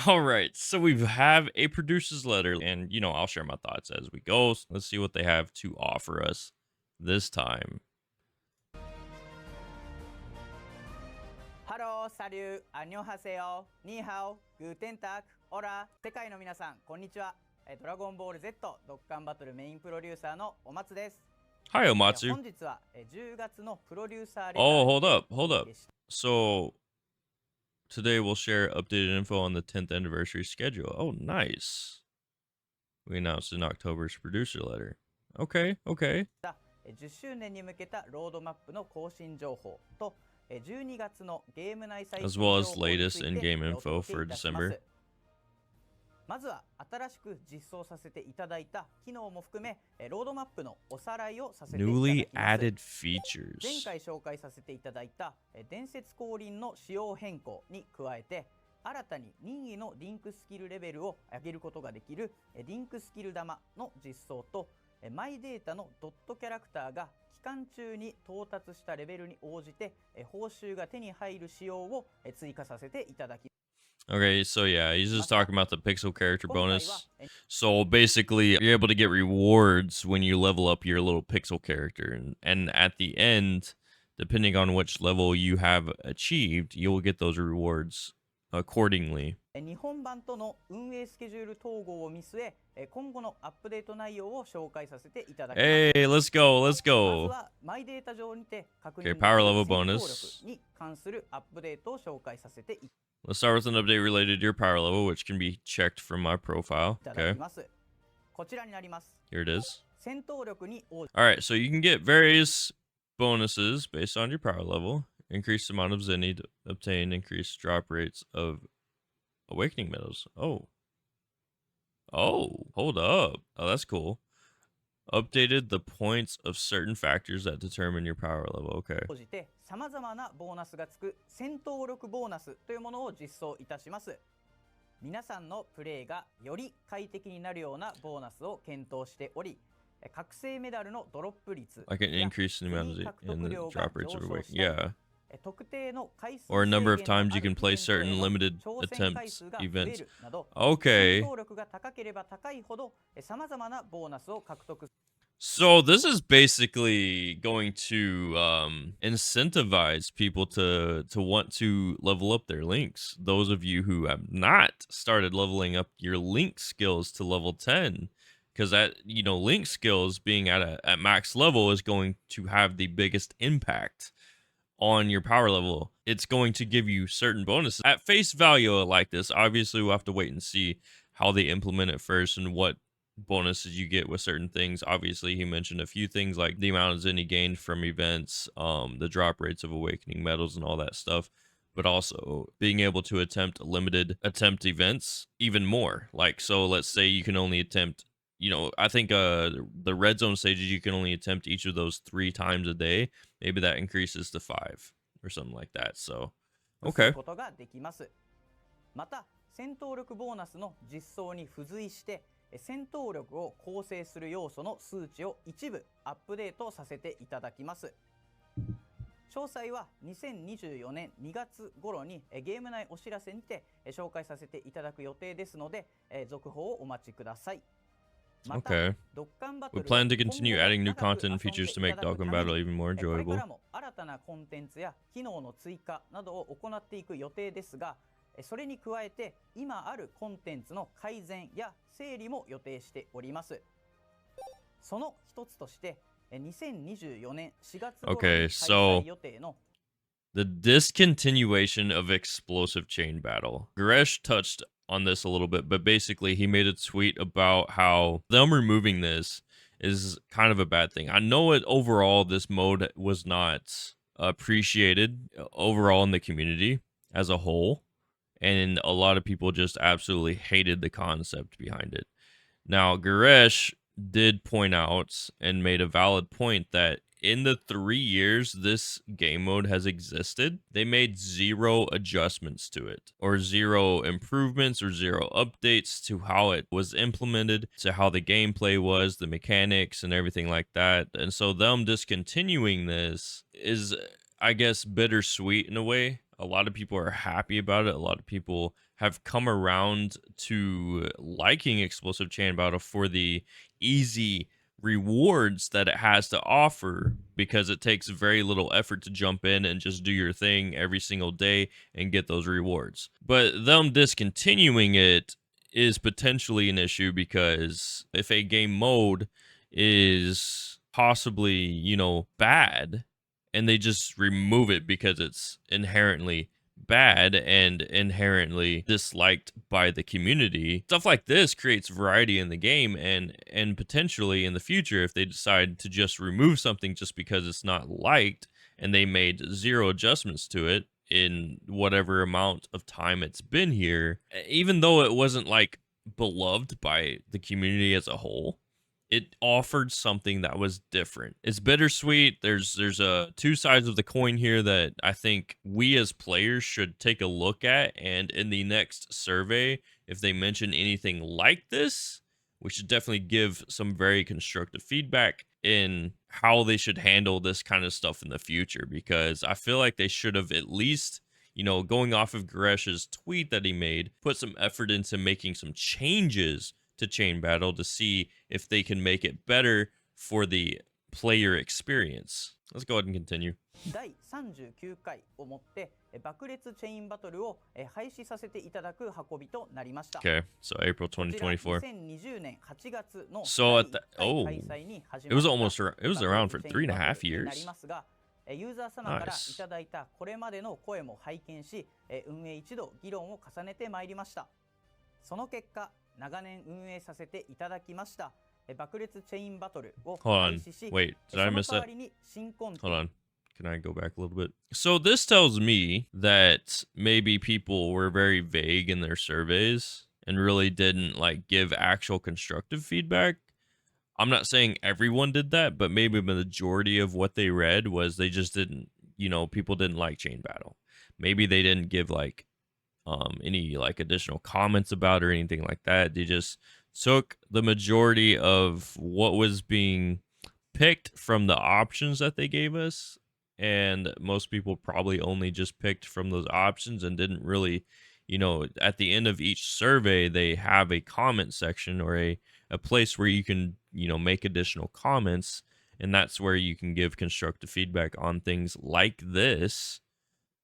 All right, so we have a producer's letter, and I'll share my thoughts as we go. So let's see what they have to offer us this time. ハロー、サリュー、アンニョンハセヨ、ニーハオ、グーテンタク、オラ、世界の皆さん、こんにちは。ドラゴンボール Z ドッカンバトルメインプロデューサーのお松です。Hi, Omatsu. 本日は10月のプロデューサーレター Oh, hold up. So today we'll share updated info on the 10th anniversary schedule. Oh, nice. We announced in October's producer letter. Okay. 10周年に向けたロードマップの更新情報と12月のゲーム内最新 As 情 well 報 as に latest ついて in-game お info 届け for いたしま December. す。まずは新しく実装させていただいた機能も含めロードマップのおさらいをさせていただきます。 Newly added 前 features. 回紹介させていただいた伝説降臨の仕様変更に加えて新たに任意のリンクスキルレベルを上げることができるリンクスキル玉の実装とマイデータのドットキャラクターが期間中に到達したレベルに応じて報酬が手に入る仕様を追加させていただきます。 Okay, so yeah, he's just talking about the pixel character bonus. So basically, you're able to get rewards when you level up your little pixel character. And at the end, depending on which level you have achieved, you'll get those rewards accordingly. 日本版との運営スケジュール統合を見据え今後のアップデート内容を紹介させていただきます。 Hey, let's go. まずはマイデータ上にて確認できる Okay, power level 戦闘 bonus. 力に関するアップデートを紹介させてい Let's start with an update related to your power level, which can be checked from my profile. ただ Okay, きます。こちらになります。 here it is. 戦闘力に応じ All right, so you can get various bonuses based on your power level. Increased amount of zenny obtained, increased drop rates of awakening medals. Oh, hold up. Oh, that's cool. Updated the points of certain factors that determine your power level. Okay. て様々なボーナスがつく戦闘力ボーナスというものを実装いたします。皆さんのプレイがより快適になるようなボーナスを検討しており、覚醒メダルのドロップ率 Like an increase in the amount of 獲 in 得 the 量が drop rates 上 of 昇 awakening. したり Yeah. 特定の回数 Or a number of 制限の times you ある can play イベントへ certain の limited 挑戦回 attempts 数が増え events. るなど、 Okay. 戦闘力が高ければ高いほど様々なボーナスを獲得 So this is basically going to incentivize people to want to level up their links. Those of you who have not started leveling up your link skills to level 10, because that link skills being at max level is going to have the biggest impact on your power level. It's going to give you certain bonuses at face value like this. Obviously, we'll have to wait and see how they implement it first and what bonuses you get with certain things. Obviously, he mentioned a few things like the amount of zenny gained from events, the drop rates of awakening medals and all that stuff, but also being able to attempt limited attempt events even more. Like, so let's say you can only attempt, I think the red zone stages, you can only attempt each of those 3 times a day. Maybe that increases to 5 or something like that. So, okay. ことができます。また、戦闘力ボーナスの実装に付随して戦闘力を構成する要素の数値を一部アップデートさせていただきます。詳細は2024年2月頃にゲーム内お知らせにて紹介させていただく予定ですので、続報をお待ちください。 Okay. We plan to continue adding new content and features to make Dokkan Battle even more これ enjoyable. からも新たなコンテンツや機能の追加などを行っていく予定ですが、それに加えて今あるコンテンツの改善や整理も予定しております。その一つとして2024年4月頃に開催予定の The discontinuation of explosive chain battle. Gresh touched on this a little bit, but basically he made a tweet about how them removing this is kind of a bad thing. I know it overall, this mode was not appreciated overall in the community as a whole, and a lot of people just absolutely hated the concept behind it. Now, Garesh did point out and made a valid point that in the 3 years this game mode has existed, they made 0 adjustments to it, or 0 improvements, or 0 updates to how it was implemented, to how the gameplay was, the mechanics, and everything like that. And so them discontinuing this is, I guess, bittersweet in a way. A lot of people are happy about it. A lot of people have come around to liking Explosive Chain Battle for the easy rewards that it has to offer, because it takes very little effort to jump in and just do your thing every single day and get those rewards. But them discontinuing it is potentially an issue, because if a game mode is possibly, bad, and they just remove it because it's inherently bad and inherently disliked by the community, stuff like this creates variety in the game, and potentially in the future, if they decide to just remove something just because it's not liked and they made zero adjustments to it in whatever amount of time it's been here, even though it wasn't like beloved by the community as a whole, it offered something that was different. It's bittersweet. There's two sides of the coin here that I think we as players should take a look at, and in the next survey, if they mention anything like this, we should definitely give some very constructive feedback in how they should handle this kind of stuff in the future, because I feel like they should have at least, going off of Garesh's tweet that he made, put some effort into making some changes to Chain Battle to see if they can make it better for the player experience. Let's go ahead and continue. 第39回をもって爆裂チェインバトルを廃止させていただく運びとなりました。 Okay, so April 2024. 2020年8月の So at the 開催に始ま it った was around for 3.5 years. なりますが、ユーザー様からいただいたこれまでの声も拝見し、運営一度議論を重ねてまいりました。その結果、長年運営させていただきました爆裂チェインバトルを廃止し、 Wait, did I miss その代 that? わりに新コンテンツ Hold on. Can I go back a little bit? So this tells me that maybe people were very vague in their surveys and really didn't like give actual constructive feedback. I'm not saying everyone did that, but maybe the majority of what they read was they just didn't, people didn't like Chain Battle. Maybe they didn't give like any like additional comments about it or anything like that. They just took the majority of what was being picked from the options that they gave us, and most people probably only just picked from those options and didn't really, at the end of each survey they have a comment section or a place where you can, make additional comments, and that's where you can give constructive feedback on things like this,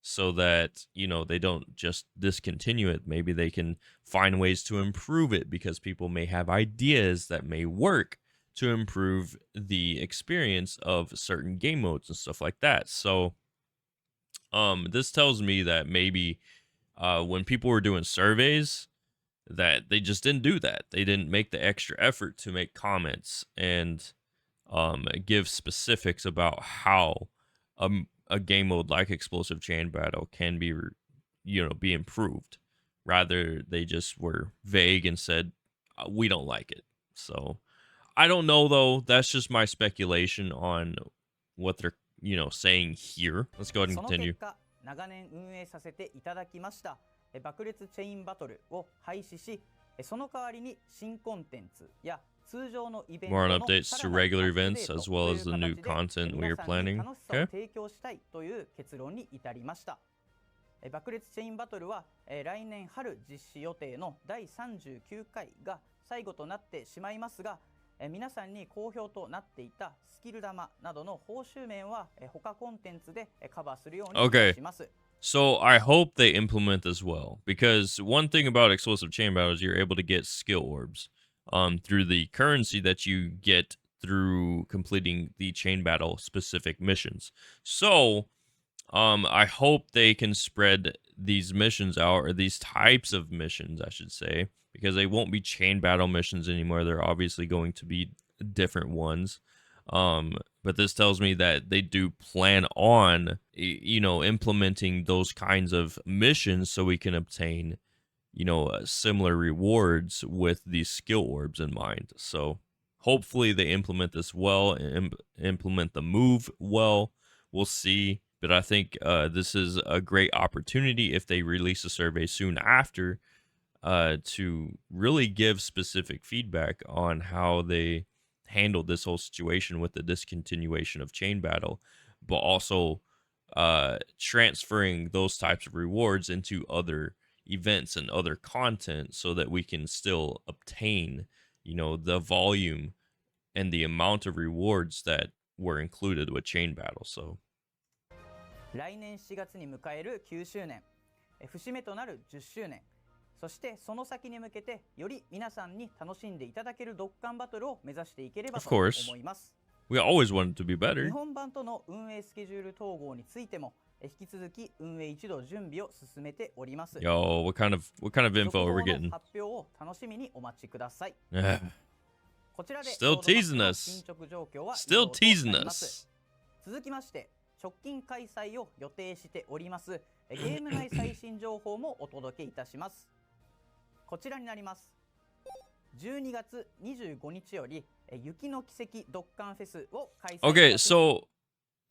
so that, they don't just discontinue it. Maybe they can find ways to improve it, because people may have ideas that may work to improve the experience of certain game modes and stuff like that. So this tells me that maybe when people were doing surveys, that they just didn't do that. They didn't make the extra effort to make comments and give specifics about how a game mode like Explosive Chain Battle can be, be improved. Rather, they just were vague and said, we don't like it. So I don't know, though. That's just my speculation on what they're, saying here. Let's go ahead and continue. 長年運営させていただきました爆裂チェインバトルを廃止し、その代わりに新コンテンツや通常のイベント More の on updates to regular events as well as the new content we are planning. 楽しさを提供したいという結論に至りました。爆裂チェインバトルは来年春実施予定の第39回が最後となってしまいますが、皆さんに好評となっていたスキル玉などの報酬面は他コンテンツでカバーするようにします。So I hope they implement this well, because one thing about Explosive Chain Battle is you're able to get skill orbs through the currency that you get through completing the Chain Battle specific missions. So I hope they can spread these missions out, or these types of missions, I should say, because they won't be Chain Battle missions anymore. They're obviously going to be different ones. But this tells me that they do plan on, implementing those kinds of missions so we can obtain, similar rewards with these skill orbs in mind. So hopefully they implement this well and implement the move well. We'll see. But I think this is a great opportunity if they release a survey soon after to really give specific feedback on how they handled this whole situation with the discontinuation of Chain Battle, but also transferring those types of rewards into other, events and other content so that we can still obtain, the volume and the amount of rewards that were included with chain battle. So 来年4月に迎える9周年、節目となる10周年、そしてその先に向けてより皆さんに楽しんでいただけるドッカンバトルを目指していければと思います。We always wanted to be better. 日本版との運営スケジュール統合についても引き続き運営一同準備を進めております。Yo, what kind of info are we getting? 発表を楽しみにお待ちください。こちらで Still teasing us. 進捗状況は Still teasing us. 続きまして直近開催を予定しておりますゲーム内最新情報もお届けいたします。こちらになります。12月25日より雪の奇跡ドッカンフェスを開催。Okay, so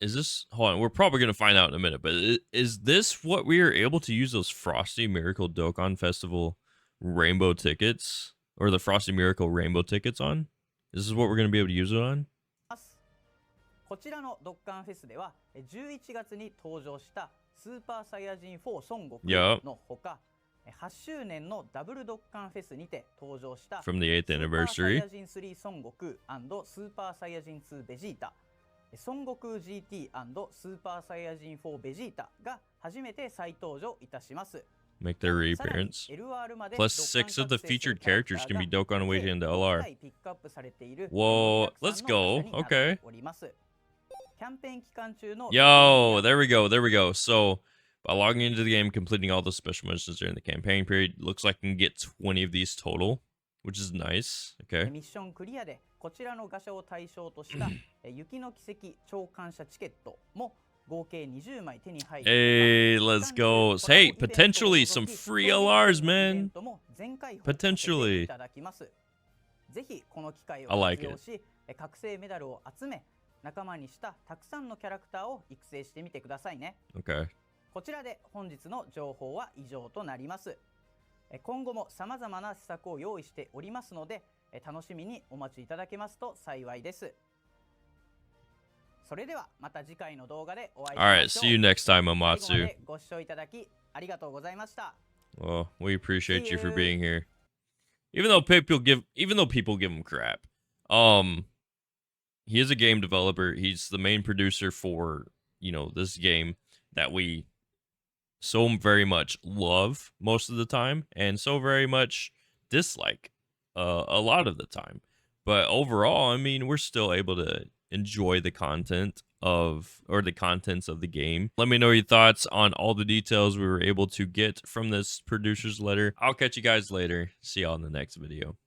is this, hold on, we're probably going to find out in a minute, but is this what we are able to use those Frosty Miracle Dokkan Festival rainbow tickets, or the Frosty Miracle rainbow tickets on? This is what we're going to be able to use it on? こちらのドッカンフェスでは11月に登場したスーパーサイヤ人4孫悟空のほか、8周年のダブルドッカンフェスにて登場した From the 8th スーパー anniversary サイヤ人3孫悟空&スーパーサイヤ人2ベジータ、孫悟空 GT& スーパーサイヤ人4ベジータが初めて再登場いたします。make their reappearance. Plus 6 of the featured characters can be Dokkan awaiting into LR. Whoa, let's go. Okay. Yo, there we go. So, by logging into the game, completing all the special missions during the campaign period, looks like you can get 20 of these total, which is nice. Okay. ミッションクリアでこちらの画者を対象とした雪の奇跡超感謝チケットも合計20枚手に入る。Hey, let's go. Hey, potentially some free LRs, man. Potentially. ぜひこの機会を I like 活用し、覚醒メダルを集め、仲間にしたたくさんのキャラクターを育成してみてくださいね。Okay. こちらで本日の情報は以上となります。今後も様々な施策を用意しておりますので、楽しみにお待ちいただけますと幸いです。それではまた次回の動画でお会いしましょう。All right, see you next time, Amatsu. 最後までご視聴いただきありがとうございました。Well, we appreciate you for being here. Even though people give him crap. He is a game developer. He's the main producer for, this game that we so very much love most of the time and so very much dislike a lot of the time. But overall, I mean, we're still able to enjoy the contents of the game. Let me know your thoughts on all the details we were able to get from this producer's letter. I'll catch you guys later. See y'all in the next video.